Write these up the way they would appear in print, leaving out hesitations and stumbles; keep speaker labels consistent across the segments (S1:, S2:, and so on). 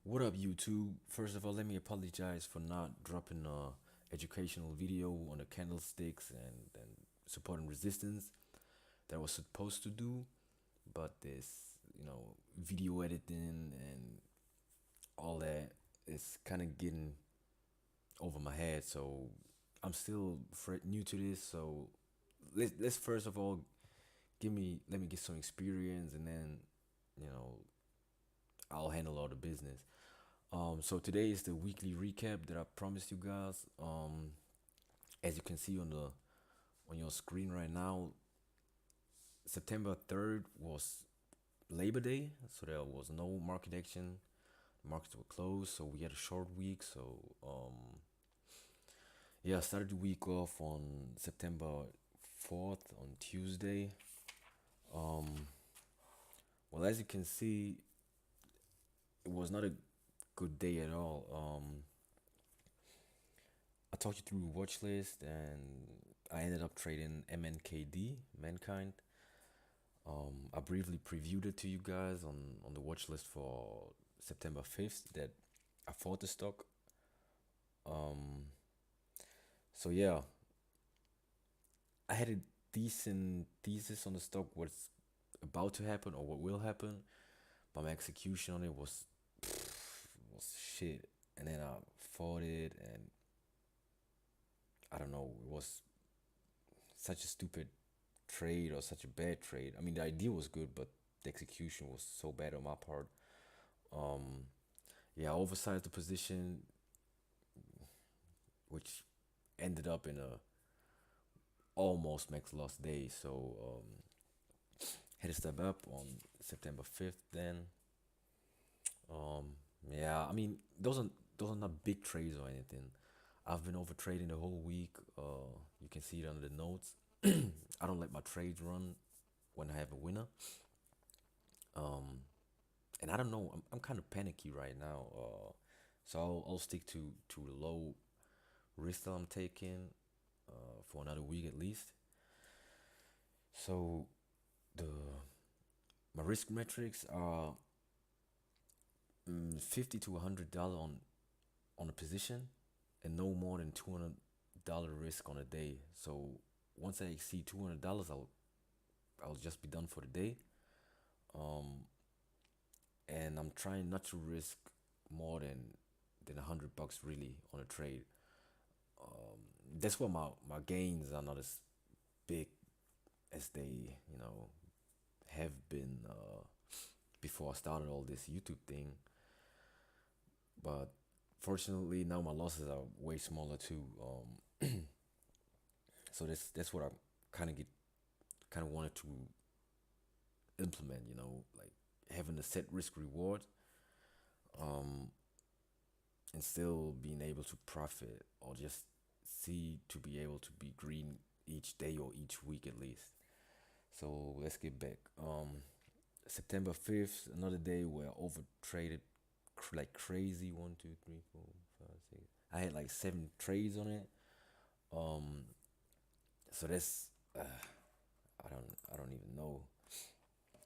S1: What up, YouTube? First of all, let me apologize for not dropping a educational video on the candlesticks and supporting resistance that I was supposed to do, but this, video editing and all that is kind of getting over my head. So I'm still new to this. So let's first of all let me get some experience, and then you know I'll handle all the business. So today is the weekly recap that I promised you guys. As you can see on your screen right now, September 3rd was Labor Day, so there was no market action. The markets were closed, so we had a short week. So yeah, I started the week off on September 4th on Tuesday. Well, as you can see, it was not a good day at all. I talked you through watch list, and I ended up trading MNKD, Mankind. I briefly previewed it to you guys on the watch list for September 5th that I bought the stock. So yeah, I had a decent thesis on the stock, what's about to happen or what will happen, but my execution on it was shit. And then I fought it, and I don't know, it was such a stupid trade or such a bad trade. I mean, the idea was good, but the execution was so bad on my part. Yeah, I oversized the position, which ended up in a almost max loss day. So had to step up on September 5th. Then yeah, I mean those are not big trades or anything. I've been over trading the whole week. You can see it under the notes. I don't let my trades run when I have a winner. And I don't know. I'm kind of panicky right now. So I'll stick to the low risk that I'm taking for another week at least. So the my risk metrics are 50 to $100 on a position, and no more than $200 risk on a day. So once I exceed $200, I'll just be done for the day. And I'm trying not to risk more than $100 really on a trade. That's why my gains are not as big as they have been before I started all this YouTube thing. But fortunately now my losses are way smaller too. So that's what I kind of wanted to implement. Like having a set risk reward, and still being able to profit or just see to be able to be green each day or each week at least. So let's get back. September 5th, another day where I over traded like crazy. One, two, three, four, five, six. I had like 7 trades on it. So that's I don't even know.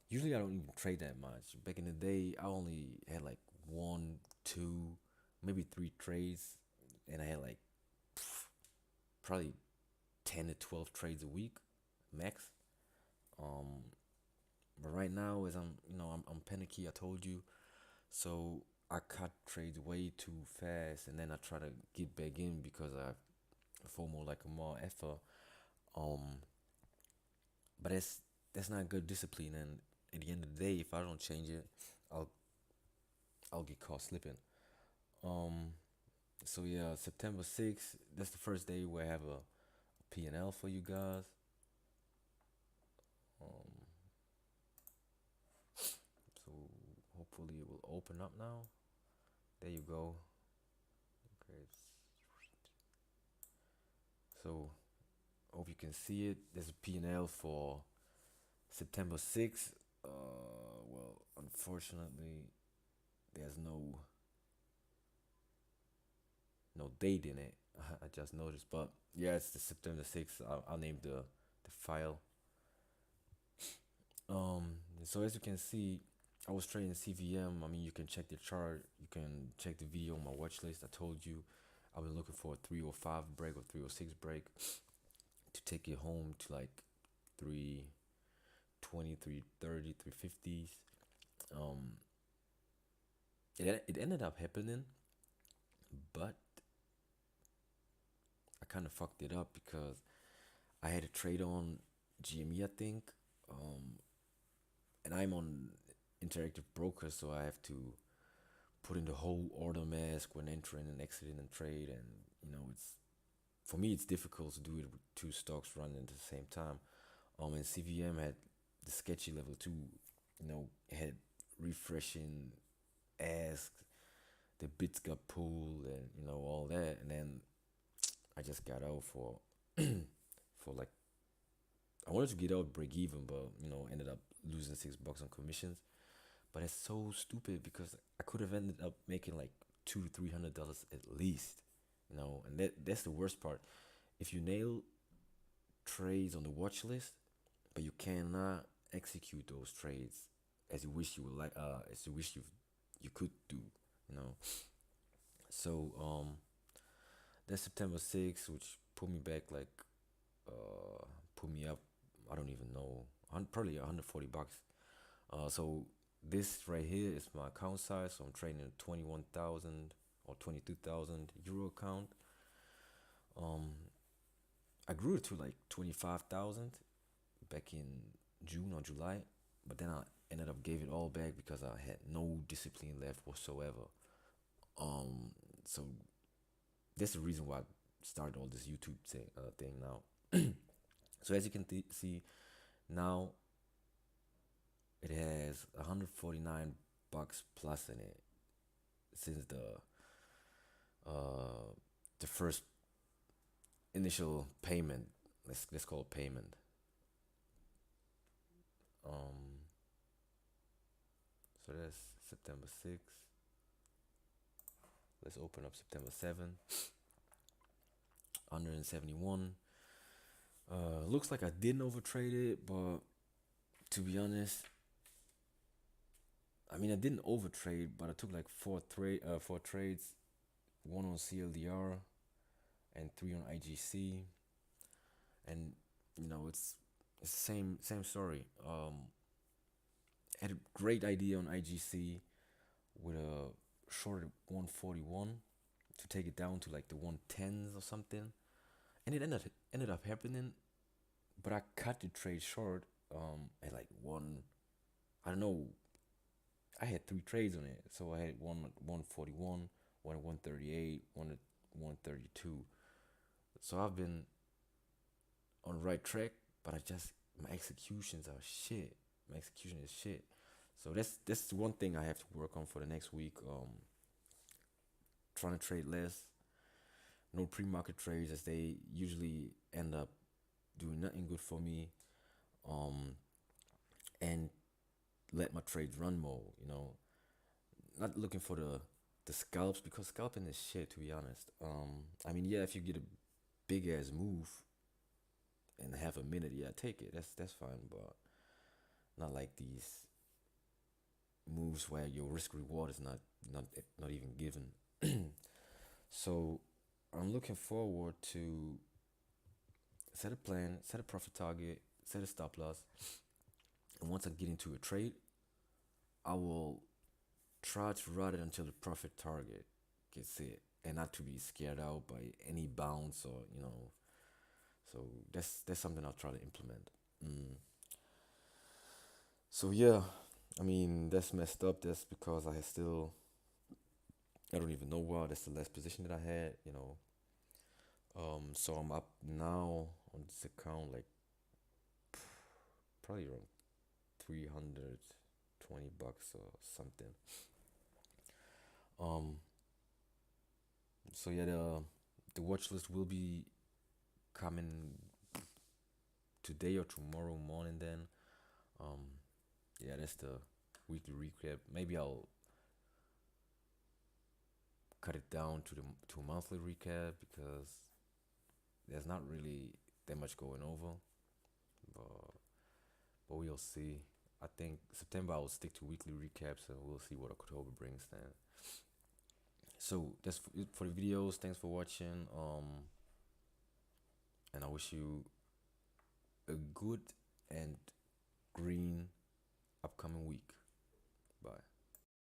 S1: Usually I don't even trade that much. Back in the day, I only had like one, two, maybe 3 trades, and I had like probably 10 to 12 trades a week, max. But right now, as I'm panicky. I told you, so I cut trades way too fast, and then I try to get back in because I feel more like a more effort. Um, but that's not good discipline, and at the end of the day, if I don't change it, I'll I'll get caught slipping. Um, so yeah, September 6th, that's the first day where I have a P&L for you guys. Um, so hopefully it will open up now. There you go. Okay. So hope you can see it. There's a P&L for September 6th. Well, unfortunately, there's no date in it. I just noticed, but yeah, it's the September 6th. I'll name the file. So as you can see, I was trading CVM. I mean, you can check the chart. You can check the video on my watch list. I told you I was looking for a 305 break or 306 break to take it home to like 320, 330, 350s. Um, it ended up happening, but I kind of fucked it up because I had a trade on GME, I think, um, and I'm on interactive broker, so I have to put in the whole order mask when entering and exiting and trade, and it's for me it's difficult to do it with two stocks running at the same time. And CVM had the sketchy level too, it had refreshing ask, the bits got pulled, and all that, and then I just got out for for like I wanted to get out break even, but ended up losing $6 on commissions. But it's so stupid because I could have ended up making like $200 to $300 at least, and that's the worst part. If you nail trades on the watch list, but you cannot execute those trades as you wish you would like, as you wish you could do, you know. So that's September 6th, which put me back like put me up. I don't even know, probably $140. So this right here is my account size. So I'm trading a 21,000 or 22,000 euro account. I grew it to like 25,000 back in June or July, but then I ended up gave it all back because I had no discipline left whatsoever. So that's the reason why I started all this YouTube thing now. So as you can see now, it has 149 bucks plus in it since the first initial payment. Let's call it payment. So that's September 6th. Let's open up September 7th. 171. Looks like I didn't overtrade it, but to be honest, I mean I didn't overtrade, but I took like four trades, one on CLDR and three on IGC, and it's the same story. Had a great idea on IGC with a short at 141 to take it down to like the 110s or something, and it ended up happening, but I cut the trade short at like one. I don't know. I had three trades on it, so I had one at 141, one at 138, one at 132. So I've been on the right track, but my executions are shit. My execution is shit. So that's one thing I have to work on for the next week. Trying to trade less, no pre-market trades, as they usually end up doing nothing good for me. And let my trades run more. Not looking for the scalps, because scalping is shit, to be honest. I mean, yeah, if you get a big ass move in half a minute, yeah, take it. That's fine, but not like these moves where your risk reward is not even given. So I'm looking forward to set a plan, set a profit target, set a stop loss, and once I get into a trade, I will try to ride it until the profit target gets hit, and not to be scared out by any bounce or. So that's something I'll try to implement. So yeah, I mean that's messed up. That's because I don't even know why. That's the last position that I had. So I'm up now on this account like probably around $320 or something. Um, so yeah, the watch list will be coming today or tomorrow morning. Then, yeah, that's the weekly recap. Maybe I'll cut it down to a monthly recap because there's not really that much going over. But we'll see. I think September I will stick to weekly recaps, and we'll see what October brings then. So that's it for the videos. Thanks for watching. And I wish you a good and